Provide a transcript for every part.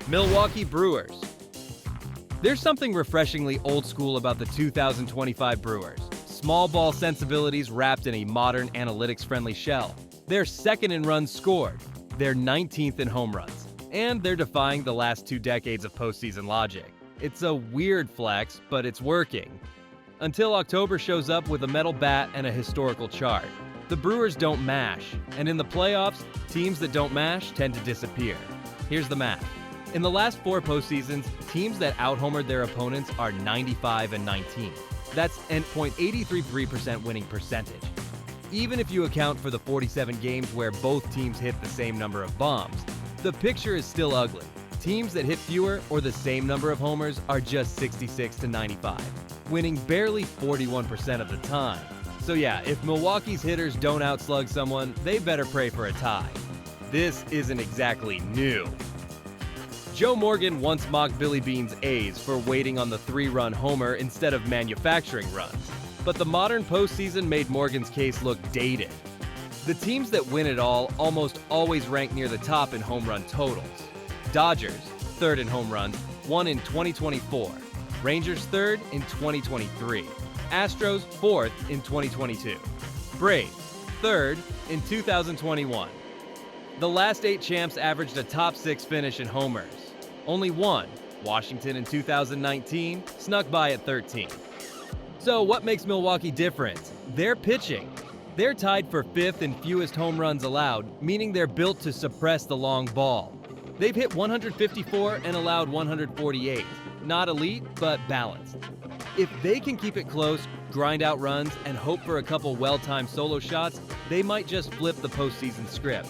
Milwaukee Brewers. There's something refreshingly old school about the 2025 Brewers. Small ball sensibilities wrapped in a modern analytics-friendly shell. They're second in runs scored. They're 19th in home runs. And they're defying the last 2 decades of postseason logic. It's a weird flex, but it's working. Until October shows up with a metal bat and a historical chart. The Brewers don't mash, and in the playoffs, teams that don't mash tend to disappear. Here's the math. In the last 4 postseasons, teams that out-homered their opponents are 95 and 19. That's an .833% winning percentage. Even if you account for the 47 games where both teams hit the same number of bombs, the picture is still ugly. Teams that hit fewer or the same number of homers are just 66 to 95, winning barely 41% of the time. So yeah, if Milwaukee's hitters don't outslug someone, they better pray for a tie. This isn't exactly new. Joe Morgan once mocked Billy Beane's A's for waiting on the 3-run homer instead of manufacturing runs. But the modern postseason made Morgan's case look dated. The teams that win it all almost always rank near the top in home run totals. Dodgers, 3rd in home runs, won in 2024. Rangers 3rd in 2023. Astros 4th in 2022. Braves 3rd in 2021. The last 8 champs averaged a top 6 finish in homers. Only one, Washington in 2019, snuck by at 13. So what makes Milwaukee different? Their pitching. They're tied for 5th in fewest home runs allowed, meaning they're built to suppress the long ball. They've hit 154 and allowed 148. Not elite, but balanced. If they can keep it close, grind out runs, and hope for a couple well-timed solo shots, they might just flip the postseason script.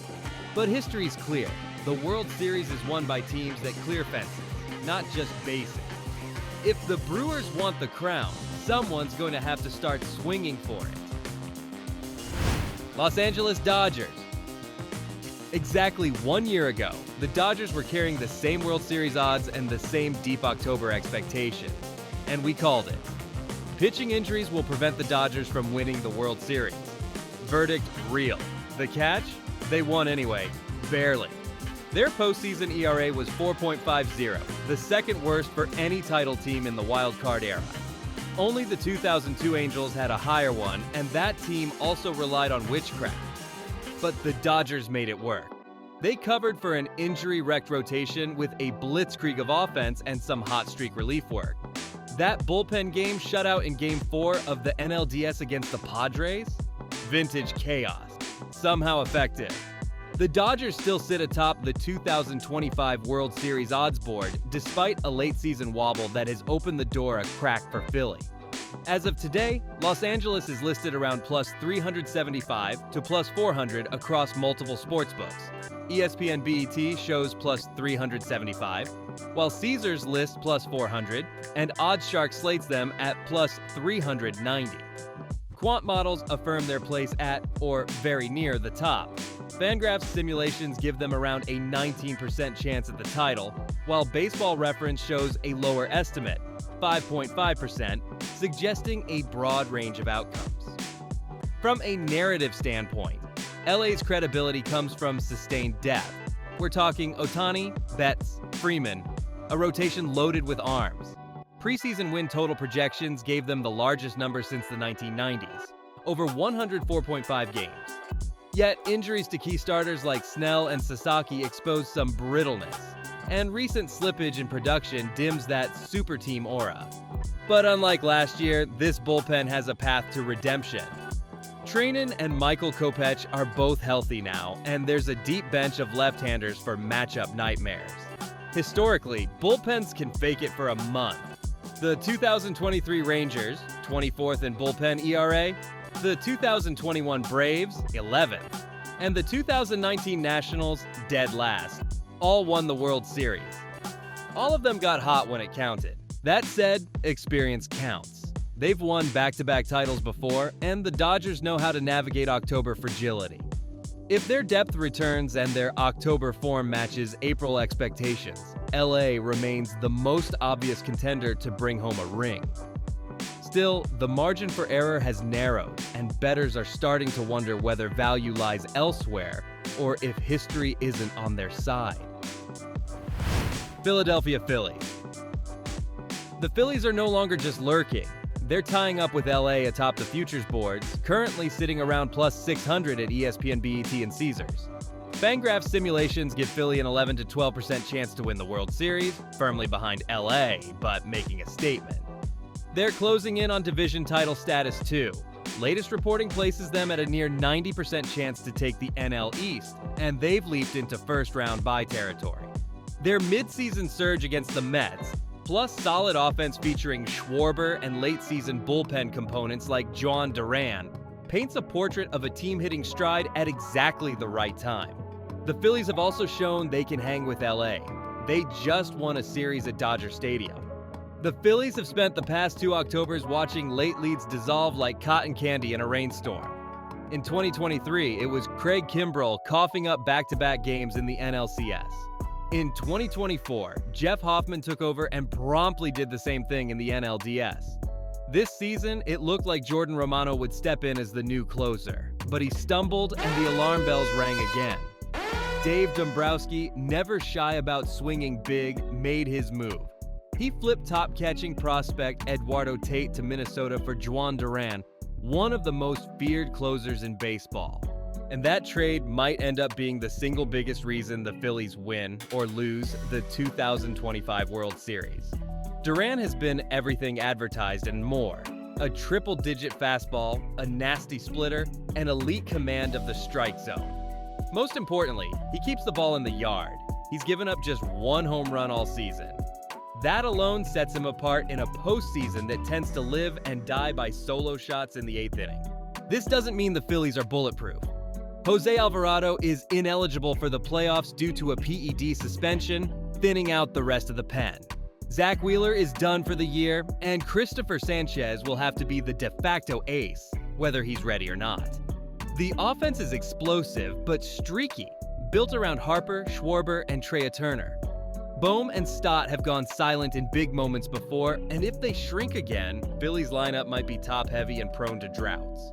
But history's clear. The World Series is won by teams that clear fences, not just bases. If the Brewers want the crown, someone's going to have to start swinging for it. Los Angeles Dodgers. Exactly 1 year ago, the Dodgers were carrying the same World Series odds and the same deep October expectations. And we called it. Pitching injuries will prevent the Dodgers from winning the World Series. Verdict real. The catch? They won anyway. Barely. Their postseason ERA was 4.50, the second worst for any title team in the wild card era. Only the 2002 Angels had a higher one, and that team also relied on witchcraft. But the Dodgers made it work. They covered for an injury-wrecked rotation with a blitzkrieg of offense and some hot streak relief work. That bullpen game shutout in Game 4 of the NLDS against the Padres? Vintage chaos. Somehow effective. The Dodgers still sit atop the 2025 World Series odds board despite a late-season wobble that has opened the door a crack for Philly. As of today, Los Angeles is listed around plus 375 to plus 400 across multiple sportsbooks. ESPN BET shows plus 375, while Caesars lists plus 400, and OddsShark slates them at plus 390. Quant models affirm their place at, or very near, the top. Fangraphs simulations give them around a 19% chance at the title, while Baseball Reference shows a lower estimate, 5.5%, suggesting a broad range of outcomes. From a narrative standpoint, LA's credibility comes from sustained depth. We're talking Ohtani, Betts, Freeman, a rotation loaded with arms. Preseason win total projections gave them the largest number since the 1990s, over 104.5 games. Yet, injuries to key starters like Snell and Sasaki expose some brittleness, and recent slippage in production dims that super team aura. But unlike last year, this bullpen has a path to redemption. Treinen and Michael Kopech are both healthy now, and there's a deep bench of left-handers for matchup nightmares. Historically, bullpens can fake it for a month. The 2023 Rangers, 24th in bullpen ERA, the 2021 Braves, 11th, and the 2019 Nationals, dead last, all won the World Series. All of them got hot when it counted. That said, experience counts. They've won back-to-back titles before, and the Dodgers know how to navigate October fragility. If their depth returns and their October form matches April expectations, LA remains the most obvious contender to bring home a ring. Still, the margin for error has narrowed, and bettors are starting to wonder whether value lies elsewhere or if history isn't on their side. Philadelphia Phillies. The Phillies are no longer just lurking. They're tying up with LA atop the futures boards, currently sitting around plus 600 at ESPN BET and Caesars. Fangraphs simulations give Philly an 11 to 12% chance to win the World Series, firmly behind LA, but making a statement. They're closing in on division title status too. Latest reporting places them at a near 90% chance to take the NL East, and they've leaped into first-round bye territory. Their mid-season surge against the Mets, plus solid offense featuring Schwarber and late-season bullpen components like Juan Duran, paints a portrait of a team hitting stride at exactly the right time. The Phillies have also shown they can hang with LA. They just won a series at Dodger Stadium. The Phillies have spent the past 2 Octobers watching late leads dissolve like cotton candy in a rainstorm. In 2023, it was Craig Kimbrell coughing up back-to-back games in the NLCS. In 2024, Jeff Hoffman took over and promptly did the same thing in the NLDS. This season, it looked like Jordan Romano would step in as the new closer, but he stumbled and the alarm bells rang again. Dave Dombrowski, never shy about swinging big, made his move. He flipped top-catching prospect Eduardo Tate to Minnesota for Juan Duran, one of the most feared closers in baseball. And that trade might end up being the single biggest reason the Phillies win or lose the 2025 World Series. Duran has been everything advertised and more. A triple-digit fastball, a nasty splitter, and elite command of the strike zone. Most importantly, he keeps the ball in the yard. He's given up just 1 home run all season. That alone sets him apart in a postseason that tends to live and die by solo shots in the 8th inning. This doesn't mean the Phillies are bulletproof. Jose Alvarado is ineligible for the playoffs due to a PED suspension, thinning out the rest of the pen. Zach Wheeler is done for the year, and Christopher Sanchez will have to be the de facto ace, whether he's ready or not. The offense is explosive but streaky, built around Harper, Schwarber, and Trea Turner. Bohm and Stott have gone silent in big moments before, and if they shrink again, Phillies' lineup might be top-heavy and prone to droughts.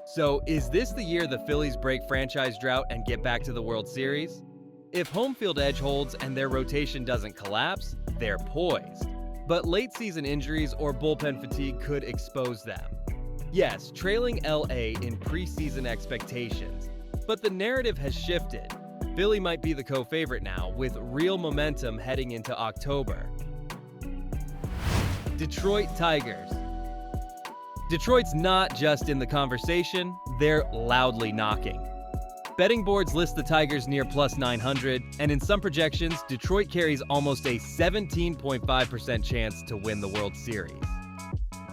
So, is this the year the Phillies break franchise drought and get back to the World Series? If home field edge holds and their rotation doesn't collapse, they're poised. But late-season injuries or bullpen fatigue could expose them. Yes, trailing LA in preseason expectations, but the narrative has shifted. Philly might be the co-favorite now, with real momentum heading into October. Detroit Tigers. Detroit's not just in the conversation, they're loudly knocking. Betting boards list the Tigers near plus 900, and in some projections, Detroit carries almost a 17.5% chance to win the World Series.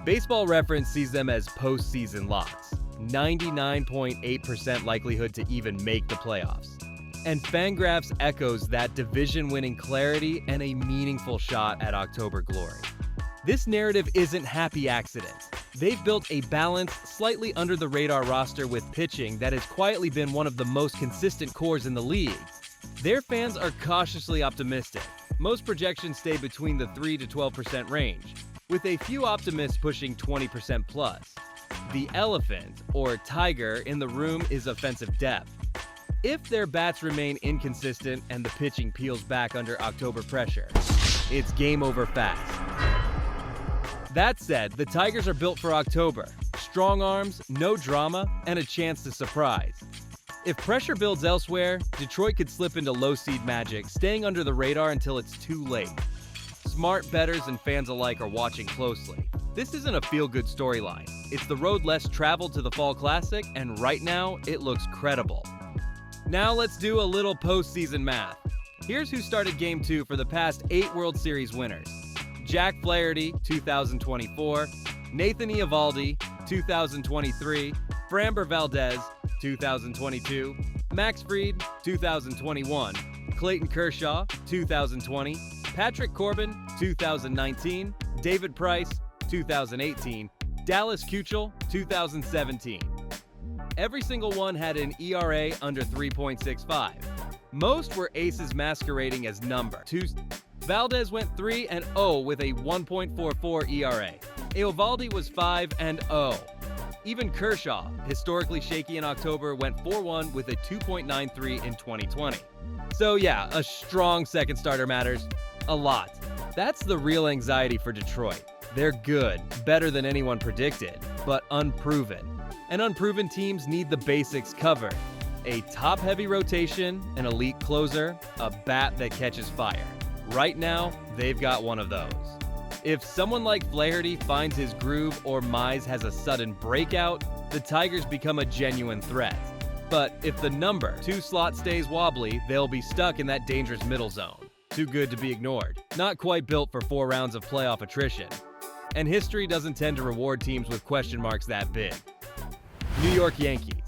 Baseball Reference sees them as postseason locks, 99.8% likelihood to even make the playoffs. And Fangraphs echoes that division-winning clarity and a meaningful shot at October glory. This narrative isn't happy accidents. They've built a balanced, slightly under-the-radar roster with pitching that has quietly been one of the most consistent cores in the league. Their fans are cautiously optimistic. Most projections stay between the 3 to 12% range, with a few optimists pushing 20% plus. The elephant, or tiger, in the room is offensive depth. If their bats remain inconsistent and the pitching peels back under October pressure, it's game over fast. That said, the Tigers are built for October. Strong arms, no drama, and a chance to surprise. If pressure builds elsewhere, Detroit could slip into low-seed magic, staying under the radar until it's too late. Smart bettors and fans alike are watching closely. This isn't a feel-good storyline. It's the road less traveled to the Fall Classic, and right now, it looks credible. Now let's do a little postseason math. Here's who started Game 2 for the past 8 World Series winners. Jack Flaherty, 2024, Nathan Eovaldi, 2023, Framber Valdez, 2022, Max Fried, 2021, Clayton Kershaw, 2020, Patrick Corbin, 2019, David Price, 2018, Dallas Keuchel, 2017. Every single one had an ERA under 3.65. Most were aces masquerading as number. Valdez went 3-0 with a 1.44 ERA. Eovaldi was 5-0. Even Kershaw, historically shaky in October, went 4-1 with a 2.93 in 2020. So yeah, a strong second starter matters. A lot. That's the real anxiety for Detroit. They're good, better than anyone predicted, but unproven. And unproven teams need the basics covered. A top-heavy rotation, an elite closer, a bat that catches fire. Right now, they've got one of those. If someone like Flaherty finds his groove or Mize has a sudden breakout, the Tigers become a genuine threat. But if the number 2 slot stays wobbly, they'll be stuck in that dangerous middle zone. Too good to be ignored. Not quite built for 4 rounds of playoff attrition. And history doesn't tend to reward teams with question marks that big. New York Yankees.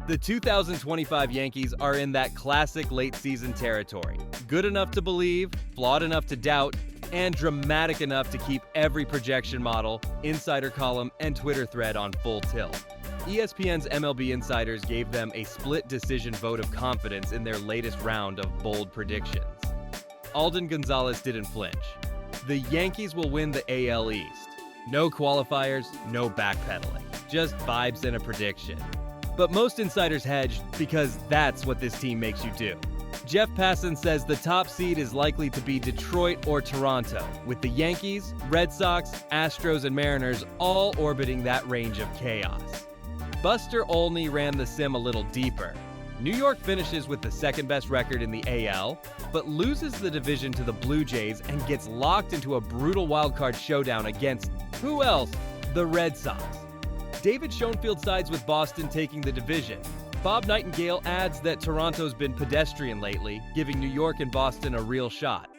The 2025 Yankees are in that classic late-season territory. Good enough to believe, flawed enough to doubt, and dramatic enough to keep every projection model, insider column, and Twitter thread on full tilt. ESPN's MLB insiders gave them a split decision vote of confidence in their latest round of bold predictions. Alden Gonzalez didn't flinch. The Yankees will win the AL East. No qualifiers, no backpedaling. Just vibes and a prediction. But most insiders hedged because that's what this team makes you do. Jeff Passan says the top seed is likely to be Detroit or Toronto, with the Yankees, Red Sox, Astros, and Mariners all orbiting that range of chaos. Buster Olney ran the sim a little deeper. New York finishes with the second-best record in the AL, but loses the division to the Blue Jays and gets locked into a brutal wildcard showdown against, who else? The Red Sox. David Schoenfield sides with Boston taking the division. Bob Nightingale adds that Toronto's been pedestrian lately, giving New York and Boston a real shot.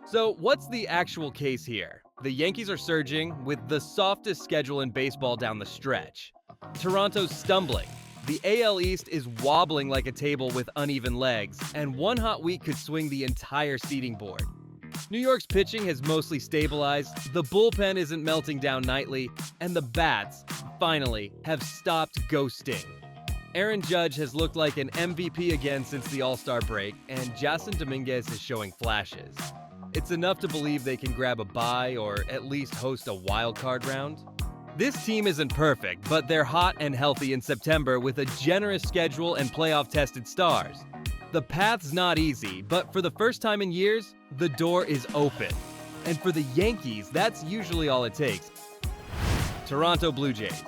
So what's the actual case here? The Yankees are surging, with the softest schedule in baseball down the stretch. Toronto's stumbling. The AL East is wobbling like a table with uneven legs, and one hot week could swing the entire seeding board. New York's pitching has mostly stabilized, the bullpen isn't melting down nightly, and the bats, finally, have stopped ghosting. Aaron Judge has looked like an MVP again since the All-Star break, and Jason Dominguez is showing flashes. It's enough to believe they can grab a bye or at least host a wild card round. This team isn't perfect, but they're hot and healthy in September with a generous schedule and playoff-tested stars. The path's not easy, but for the first time in years, the door is open. And for the Yankees, that's usually all it takes. Toronto Blue Jays.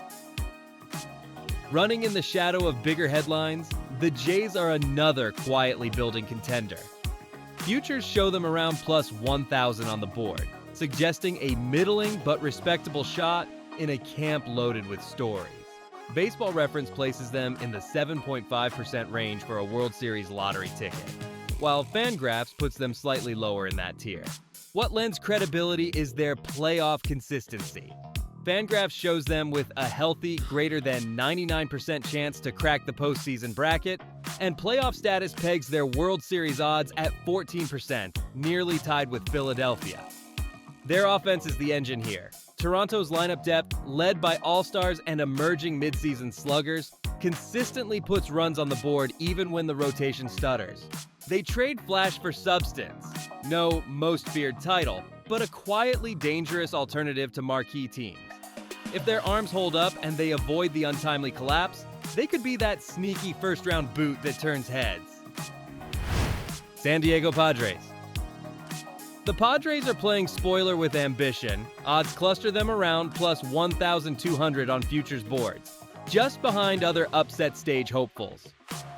Running in the shadow of bigger headlines, the Jays are another quietly building contender. Futures show them around plus 1,000 on the board, suggesting a middling but respectable shot in a camp loaded with stories. Baseball Reference places them in the 7.5% range for a World Series lottery ticket, while Fangraphs puts them slightly lower in that tier. What lends credibility is their playoff consistency. Fangraphs shows them with a healthy, greater than 99% chance to crack the postseason bracket, and playoff status pegs their World Series odds at 14%, nearly tied with Philadelphia. Their offense is the engine here. Toronto's lineup depth, led by all-stars and emerging midseason sluggers, consistently puts runs on the board even when the rotation stutters. They trade flash for substance. No most feared title, but a quietly dangerous alternative to marquee teams. If their arms hold up and they avoid the untimely collapse, they could be that sneaky first-round boot that turns heads. San Diego Padres. The Padres are playing spoiler with ambition. Odds cluster them around plus 1,200 on futures boards, just behind other upset stage hopefuls.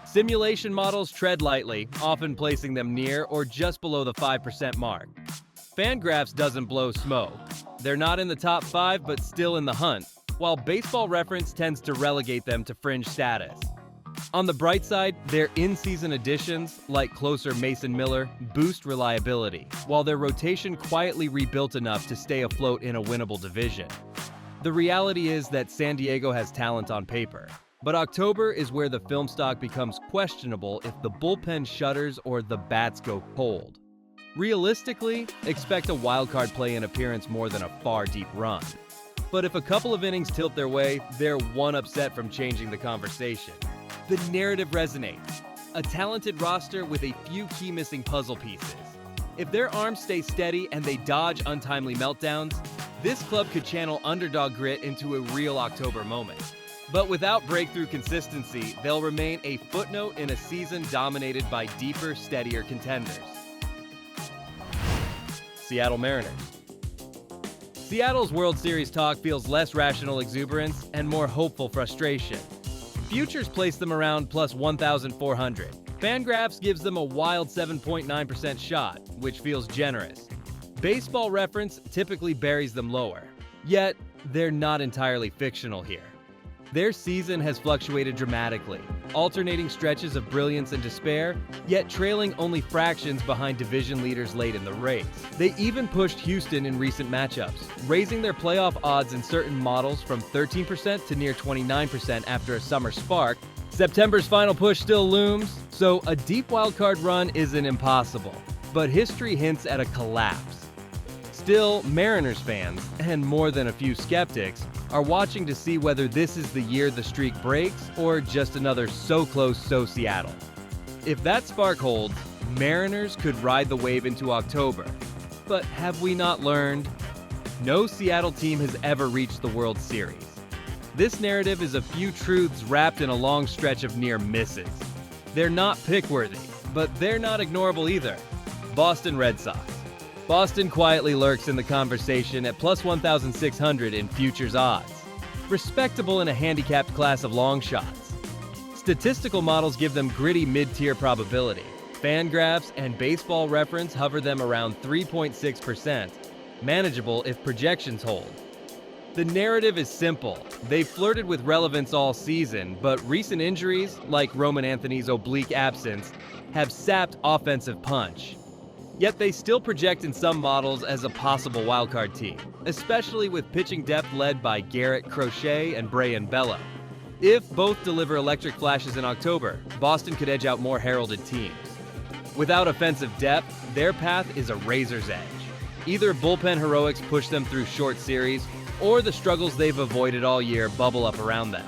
Simulation models tread lightly, often placing them near or just below the 5% mark. Fangraphs doesn't blow smoke. They're not in the top 5 but still in the hunt, while Baseball Reference tends to relegate them to fringe status. On the bright side, their in-season additions, like closer Mason Miller, boost reliability, while their rotation quietly rebuilt enough to stay afloat in a winnable division. The reality is that San Diego has talent on paper, but October is where the film stock becomes questionable if the bullpen shutters or the bats go cold. Realistically, expect a wildcard play-in appearance more than a far deep run. But if a couple of innings tilt their way, they're one upset from changing the conversation. The narrative resonates. A talented roster with a few key missing puzzle pieces. If their arms stay steady and they dodge untimely meltdowns, this club could channel underdog grit into a real October moment. But without breakthrough consistency, they'll remain a footnote in a season dominated by deeper, steadier contenders. Seattle Mariners. Seattle's World Series talk feels less rational exuberance and more hopeful frustration. Futures place them around plus 1,400. Fangraphs gives them a wild 7.9% shot, which feels generous. Baseball Reference typically buries them lower. Yet, they're not entirely fictional here. Their season has fluctuated dramatically, alternating stretches of brilliance and despair, yet trailing only fractions behind division leaders late in the race. They even pushed Houston in recent matchups, raising their playoff odds in certain models from 13% to near 29% after a summer spark. September's final push still looms, so a deep wildcard run isn't impossible, but history hints at a collapse. Still, Mariners fans, and more than a few skeptics, are watching to see whether this is the year the streak breaks or just another so close, so Seattle. If that spark holds, Mariners could ride the wave into October. But have we not learned? No Seattle team has ever reached the World Series. This narrative is a few truths wrapped in a long stretch of near misses. They're not pick-worthy, but they're not ignorable either. Boston Red Sox. Boston quietly lurks in the conversation at plus 1,600 in futures odds. Respectable in a handicapped class of long shots. Statistical models give them gritty mid-tier probability. Fangraphs and Baseball Reference hover them around 3.6%, manageable if projections hold. The narrative is simple. They've flirted with relevance all season, but recent injuries, like Roman Anthony's oblique absence, have sapped offensive punch. Yet they still project in some models as a possible wildcard team, especially with pitching depth led by Garrett, Crochet, and Brayan Bello. If both deliver electric flashes in October, Boston could edge out more heralded teams. Without offensive depth, their path is a razor's edge. Either bullpen heroics push them through short series, or the struggles they've avoided all year bubble up around them.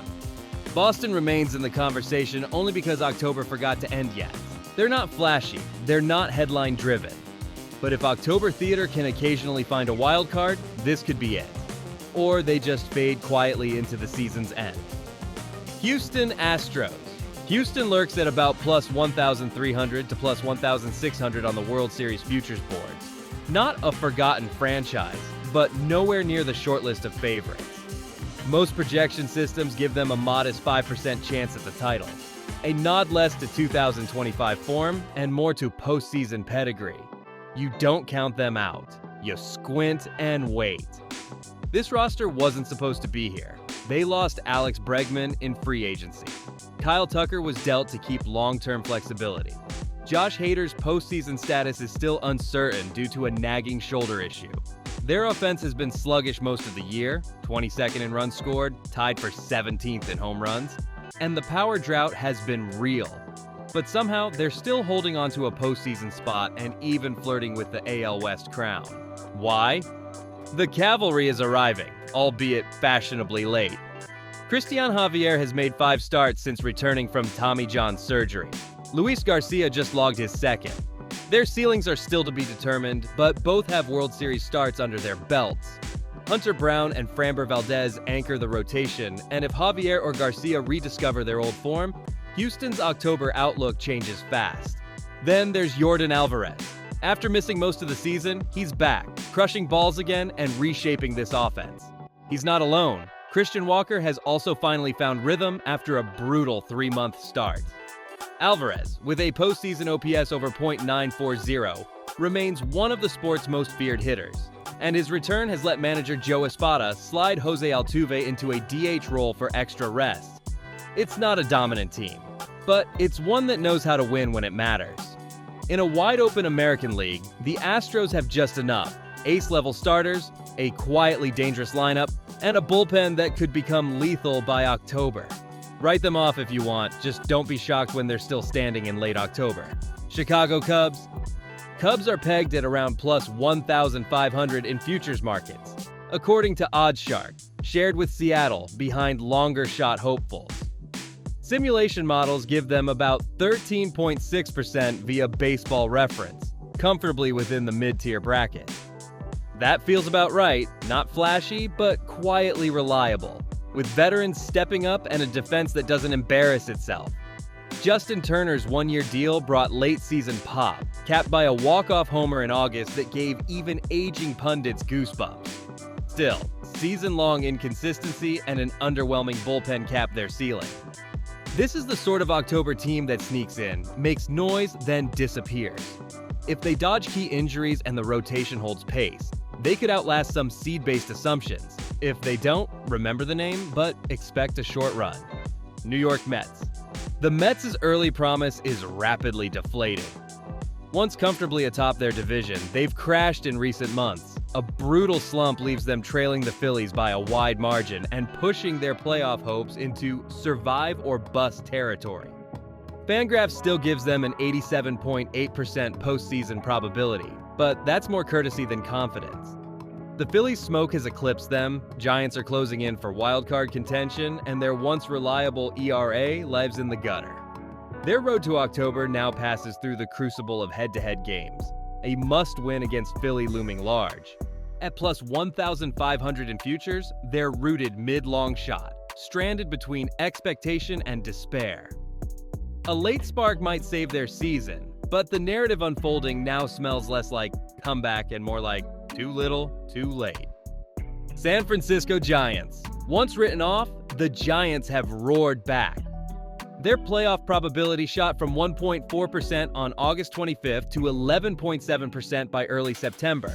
Boston remains in the conversation only because October forgot to end yet. They're not flashy, they're not headline-driven. But if October theater can occasionally find a wild card, this could be it. Or they just fade quietly into the season's end. Houston Astros. Houston lurks at about plus 1,300 to plus 1,600 on the World Series futures boards. Not a forgotten franchise, but nowhere near the short list of favorites. Most projection systems give them a modest 5% chance at the title. A nod less to 2025 form and more to postseason pedigree. You don't count them out. You squint and wait. This roster wasn't supposed to be here. They lost Alex Bregman in free agency. Kyle Tucker was dealt to keep long-term flexibility. Josh Hader's postseason status is still uncertain due to a nagging shoulder issue. Their offense has been sluggish most of the year, 22nd in runs scored, tied for 17th in home runs, and the power drought has been real. But somehow, they're still holding on to a postseason spot and even flirting with the AL West crown. Why? The cavalry is arriving, albeit fashionably late. Cristian Javier has made 5 starts since returning from Tommy John surgery. Luis Garcia just logged his second. Their ceilings are still to be determined, but both have World Series starts under their belts. Hunter Brown and Framber Valdez anchor the rotation, and if Javier or Garcia rediscover their old form, Houston's October outlook changes fast. Then there's Yordan Alvarez. After missing most of the season, he's back, crushing balls again and reshaping this offense. He's not alone. Christian Walker has also finally found rhythm after a brutal 3-month start. Alvarez, with a postseason OPS over .940, remains one of the sport's most feared hitters, and his return has let manager Joe Espada slide Jose Altuve into a DH role for extra rest. It's not a dominant team, but it's one that knows how to win when it matters. In a wide-open American League, the Astros have just enough: ace-level starters, a quietly dangerous lineup, and a bullpen that could become lethal by October. Write them off if you want, just don't be shocked when they're still standing in late October. Chicago Cubs. Cubs are pegged at around plus 1,500 in futures markets, according to OddsShark, shared with Seattle behind longer shot hopefuls. Simulation models give them about 13.6% via Baseball Reference, comfortably within the mid-tier bracket. That feels about right, not flashy, but quietly reliable, with veterans stepping up and a defense that doesn't embarrass itself. Justin Turner's one-year deal brought late-season pop, capped by a walk-off homer in August that gave even aging pundits goosebumps. Still, season-long inconsistency and an underwhelming bullpen cap their ceiling. This is the sort of October team that sneaks in, makes noise, then disappears. If they dodge key injuries and the rotation holds pace, they could outlast some seed-based assumptions. If they don't, remember the name, but expect a short run. New York Mets. The Mets' early promise is rapidly deflating. Once comfortably atop their division, they've crashed in recent months. A brutal slump leaves them trailing the Phillies by a wide margin and pushing their playoff hopes into survive or bust territory. Fangraphs still gives them an 87.8% postseason probability, but that's more courtesy than confidence. The Phillies' smoke has eclipsed them, Giants are closing in for wildcard contention, and their once reliable ERA lives in the gutter. Their road to October now passes through the crucible of head-to-head games, a must-win against Philly looming large. At plus 1,500 in futures, they're rooted mid-long shot, stranded between expectation and despair. A late spark might save their season, but the narrative unfolding now smells less like comeback and more like too little, too late. San Francisco Giants. Once written off, the Giants have roared back. Their playoff probability shot from 1.4% on August 25th to 11.7% by early September.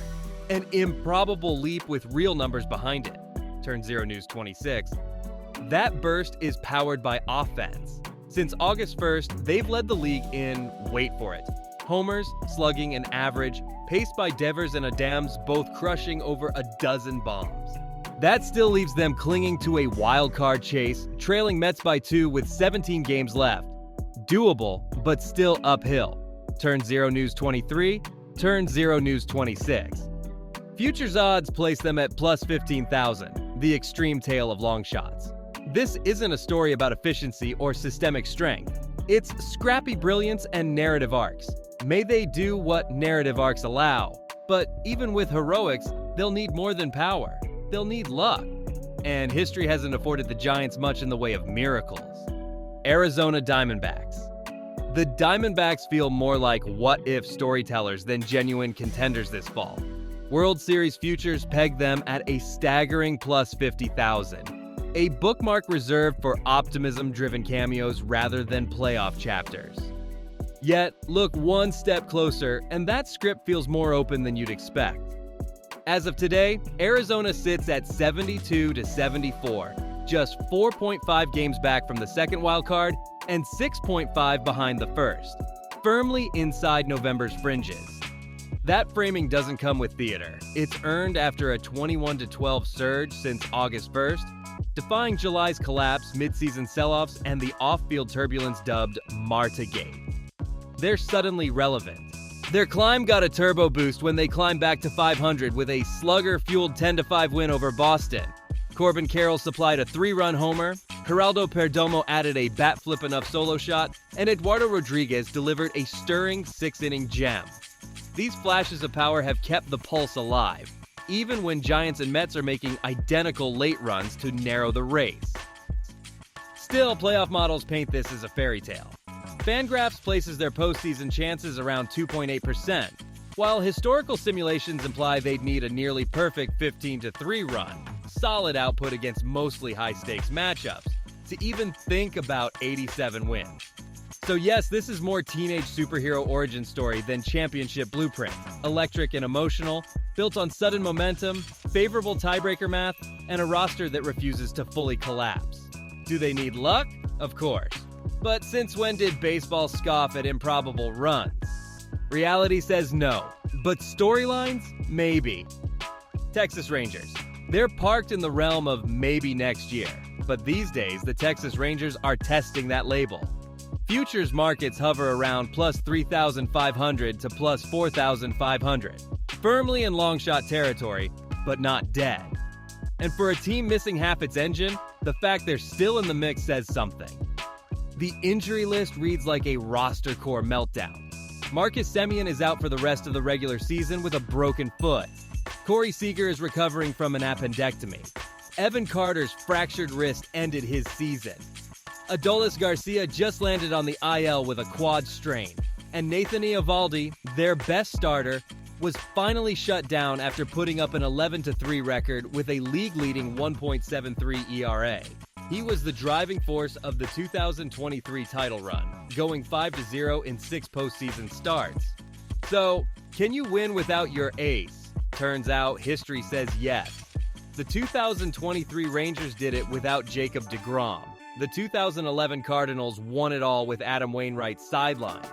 An improbable leap with real numbers behind it. Turn Zero News 26. That burst is powered by offense. Since August 1st, they've led the league in, wait for it, homers, slugging, and average, paced by Devers and Adams, both crushing over a dozen bombs. That still leaves them clinging to a wild card chase, trailing Mets by 2 with 17 games left. Doable, but still uphill. Turn Zero News 23, turn Zero News 26. Futures odds place them at plus 15,000, the extreme tale of long shots. This isn't a story about efficiency or systemic strength. It's scrappy brilliance and narrative arcs. May they do what narrative arcs allow, but even with heroics, they'll need more than power. They'll need luck. And history hasn't afforded the Giants much in the way of miracles. Arizona Diamondbacks. The Diamondbacks feel more like what-if storytellers than genuine contenders this fall. World Series futures peg them at a staggering plus 50,000. A bookmark reserved for optimism-driven cameos rather than playoff chapters. Yet, look one step closer, and that script feels more open than you'd expect. As of today, Arizona sits at 72 to 74, just 4.5 games back from the second wildcard and 6.5 behind the first, firmly inside November's fringes. That framing doesn't come with theater. It's earned after a 21-12 surge since August 1st, defying July's collapse, midseason sell-offs, and the off-field turbulence dubbed Martagate. They're suddenly relevant. Their climb got a turbo boost when they climbed back to 500 with a slugger-fueled 10-5 win over Boston. Corbin Carroll supplied a 3-run homer, Geraldo Perdomo added a bat-flip-enough solo shot, and Eduardo Rodriguez delivered a stirring 6-inning gem. These flashes of power have kept the pulse alive, even when Giants and Mets are making identical late runs to narrow the race. Still, playoff models paint this as a fairy tale. Fangraphs places their postseason chances around 2.8%, while historical simulations imply they'd need a nearly perfect 15-3 run, solid output against mostly high-stakes matchups, to even think about 87 wins. So yes, this is more teenage superhero origin story than championship blueprint, electric and emotional, built on sudden momentum, favorable tiebreaker math, and a roster that refuses to fully collapse. Do they need luck? Of course. But since when did baseball scoff at improbable runs? Reality says no, but storylines? Maybe. Texas Rangers. They're parked in the realm of maybe next year, but these days the Texas Rangers are testing that label. Futures markets hover around plus 3,500 to plus 4,500, firmly in long shot territory, but not dead. And for a team missing half its engine, the fact they're still in the mix says something. The injury list reads like a roster core meltdown. Marcus Semien is out for the rest of the regular season with a broken foot. Corey Seager is recovering from an appendectomy. Evan Carter's fractured wrist ended his season. Adolis Garcia just landed on the IL with a quad strain, and Nathan Eovaldi, their best starter, was finally shut down after putting up an 11-3 record with a league-leading 1.73 ERA. He was the driving force of the 2023 title run, going 5-0 in 6 postseason starts. So, can you win without your ace? Turns out history says yes. The 2023 Rangers did it without Jacob deGrom. The 2011 Cardinals won it all with Adam Wainwright sidelined.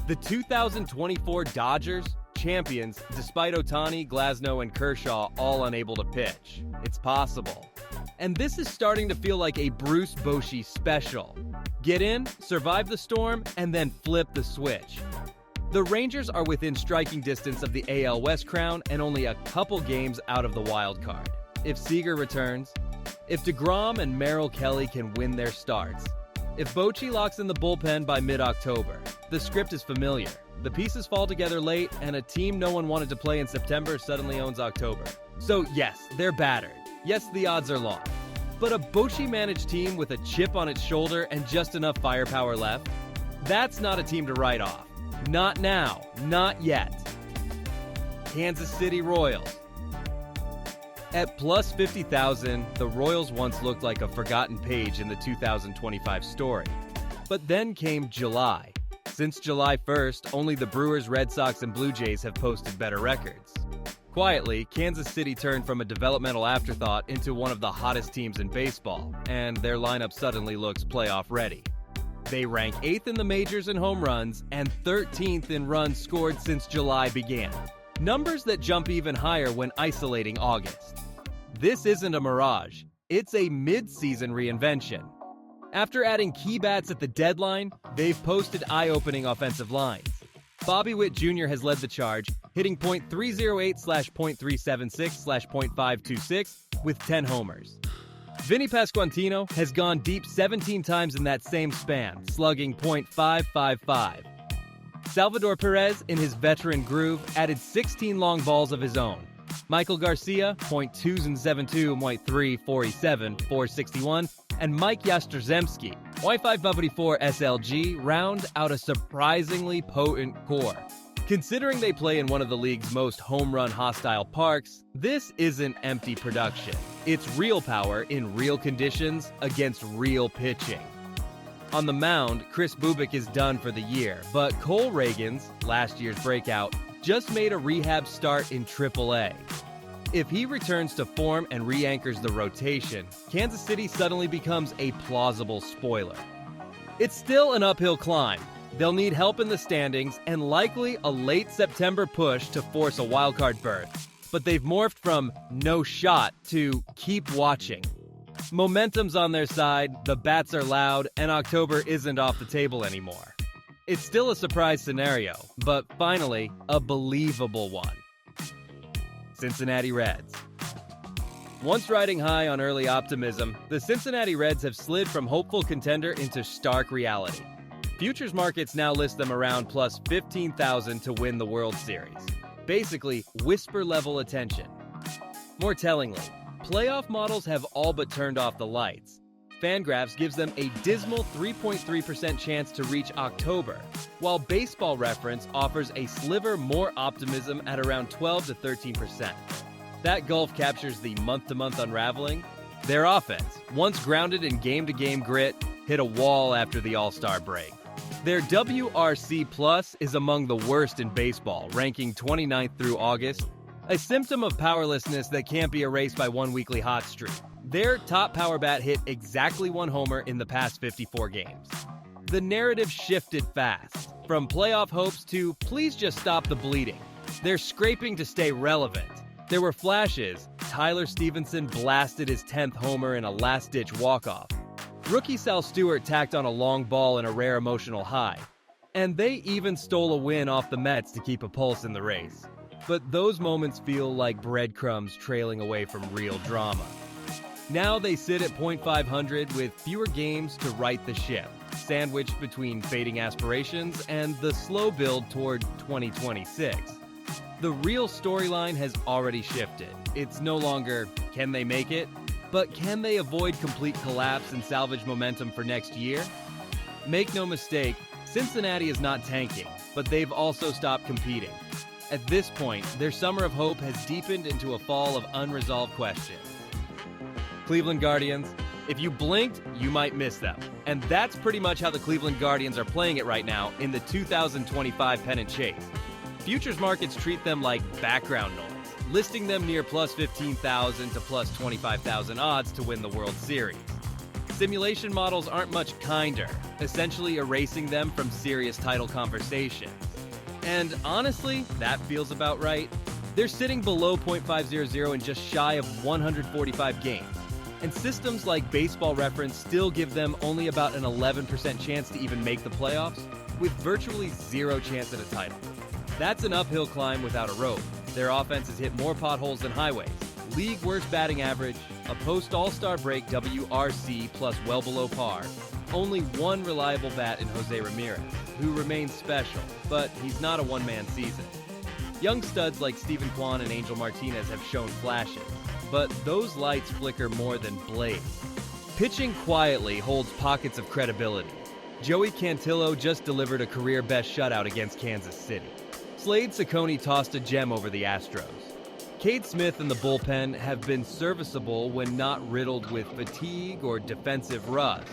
The 2024 Dodgers, champions despite Ohtani, Glasnow, and Kershaw all unable to pitch. It's possible. And this is starting to feel like a Bruce Bochy special. Get in, survive the storm, and then flip the switch. The Rangers are within striking distance of the AL West crown and only a couple games out of the wild card. If Seager returns, if deGrom and Merrill Kelly can win their starts, if Bochy locks in the bullpen by mid-October, the script is familiar. The pieces fall together late, and a team no one wanted to play in September suddenly owns October. So yes, they're battered. Yes, the odds are long. But a Bochy-managed team with a chip on its shoulder and just enough firepower left? That's not a team to write off. Not now. Not yet. Kansas City Royals. At plus 50,000, the Royals once looked like a forgotten page in the 2025 story. But then came July. Since July 1st, only the Brewers, Red Sox, and Blue Jays have posted better records. Quietly, Kansas City turned from a developmental afterthought into one of the hottest teams in baseball, and their lineup suddenly looks playoff ready. They rank 8th in the majors in home runs and 13th in runs scored since July began. Numbers that jump even higher when isolating August. This isn't a mirage, it's a mid-season reinvention. After adding key bats at the deadline, they've posted eye-opening offensive lines. Bobby Witt Jr. has led the charge, hitting .308/.376/.526 with 10 homers. Vinny Pasquantino has gone deep 17 times in that same span, slugging .555. Salvador Perez, in his veteran groove, added 16 long balls of his own. Michael Garcia, .272, .347, .461, and Mike Yastrzemski, .554 SLG, round out a surprisingly potent core. Considering they play in one of the league's most home run hostile parks, this isn't empty production. It's real power in real conditions against real pitching. On the mound, Chris Bubik is done for the year, but Cole Reagans, last year's breakout, just made a rehab start in AAA. If he returns to form and re-anchors the rotation, Kansas City suddenly becomes a plausible spoiler. It's still an uphill climb. They'll need help in the standings and likely a late September push to force a wildcard berth. But they've morphed from no shot to keep watching. Momentum's on their side, the bats are loud, and October isn't off the table anymore. It's still a surprise scenario, but finally, a believable one. Cincinnati Reds. Once riding high on early optimism, the Cincinnati Reds have slid from hopeful contender into stark reality. Futures markets now list them around plus 15,000 to win the World Series. Basically, whisper-level attention. More tellingly, playoff models have all but turned off the lights. Fangraphs gives them a dismal 3.3% chance to reach October, while Baseball Reference offers a sliver more optimism at around 12 to 13%. That gulf captures the month-to-month unraveling. Their offense, once grounded in game-to-game grit, hit a wall after the All-Star break. Their WRC Plus is among the worst in baseball, ranking 29th through August, a symptom of powerlessness that can't be erased by one weekly hot streak. Their top power bat hit exactly one homer in the past 54 games. The narrative shifted fast, from playoff hopes to please just stop the bleeding. They're scraping to stay relevant. There were flashes. Tyler Stevenson blasted his 10th homer in a last-ditch walk-off. Rookie Sal Stewart tacked on a long ball in a rare emotional high. And they even stole a win off the Mets to keep a pulse in the race. But those moments feel like breadcrumbs trailing away from real drama. Now they sit at .500 with fewer games to right the ship, sandwiched between fading aspirations and the slow build toward 2026. The real storyline has already shifted. It's no longer, can they make it? But can they avoid complete collapse and salvage momentum for next year? Make no mistake, Cincinnati is not tanking, but they've also stopped competing. At this point, their summer of hope has deepened into a fall of unresolved questions. Cleveland Guardians, if you blinked, you might miss them. And that's pretty much how the Cleveland Guardians are playing it right now in the 2025 pennant chase. Futures markets treat them like background noise, listing them near plus 15,000 to plus 25,000 odds to win the World Series. Simulation models aren't much kinder, essentially erasing them from serious title conversations. And honestly, that feels about right. They're sitting below .500 and just shy of 145 games. And systems like Baseball Reference still give them only about an 11% chance to even make the playoffs, with virtually zero chance at a title. That's an uphill climb without a rope. Their offense has hit more potholes than highways. League worst batting average, a post-All-Star break WRC plus well below par, only one reliable bat in Jose Ramirez, who remains special, but he's not a one-man season. Young studs like Steven Kwan and Angel Martinez have shown flashes, but those lights flicker more than blades. Pitching quietly holds pockets of credibility. Joey Cantillo just delivered a career-best shutout against Kansas City. Slade Cecconi tossed a gem over the Astros. Cade Smith and the bullpen have been serviceable when not riddled with fatigue or defensive rust,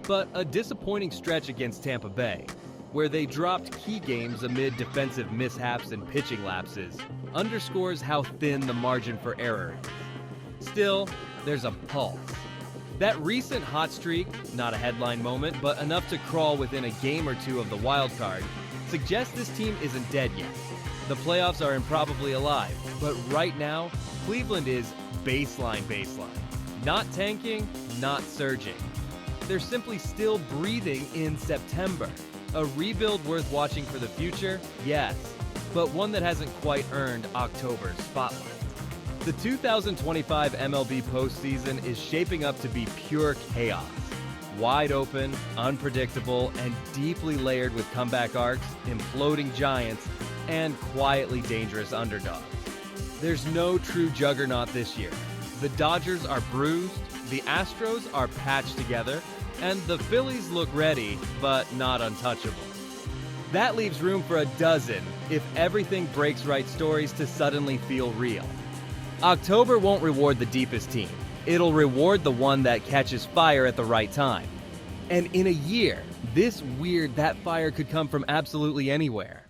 but a disappointing stretch against Tampa Bay, where they dropped key games amid defensive mishaps and pitching lapses, underscores how thin the margin for error is. Still, there's a pulse. That recent hot streak, not a headline moment, but enough to crawl within a game or two of the wild card, suggests this team isn't dead yet. The playoffs are improbably alive, but right now, Cleveland is baseline. Not tanking, not surging. They're simply still breathing in September. A rebuild worth watching for the future? Yes, but one that hasn't quite earned October's spotlight. The 2025 MLB postseason is shaping up to be pure chaos. Wide open, unpredictable, and deeply layered with comeback arcs, imploding giants, and quietly dangerous underdogs. There's no true juggernaut this year. The Dodgers are bruised, the Astros are patched together, and the Phillies look ready, but not untouchable. That leaves room for a dozen, if everything breaks right stories to suddenly feel real. October won't reward the deepest team. It'll reward the one that catches fire at the right time. And in a year, that fire could come from absolutely anywhere.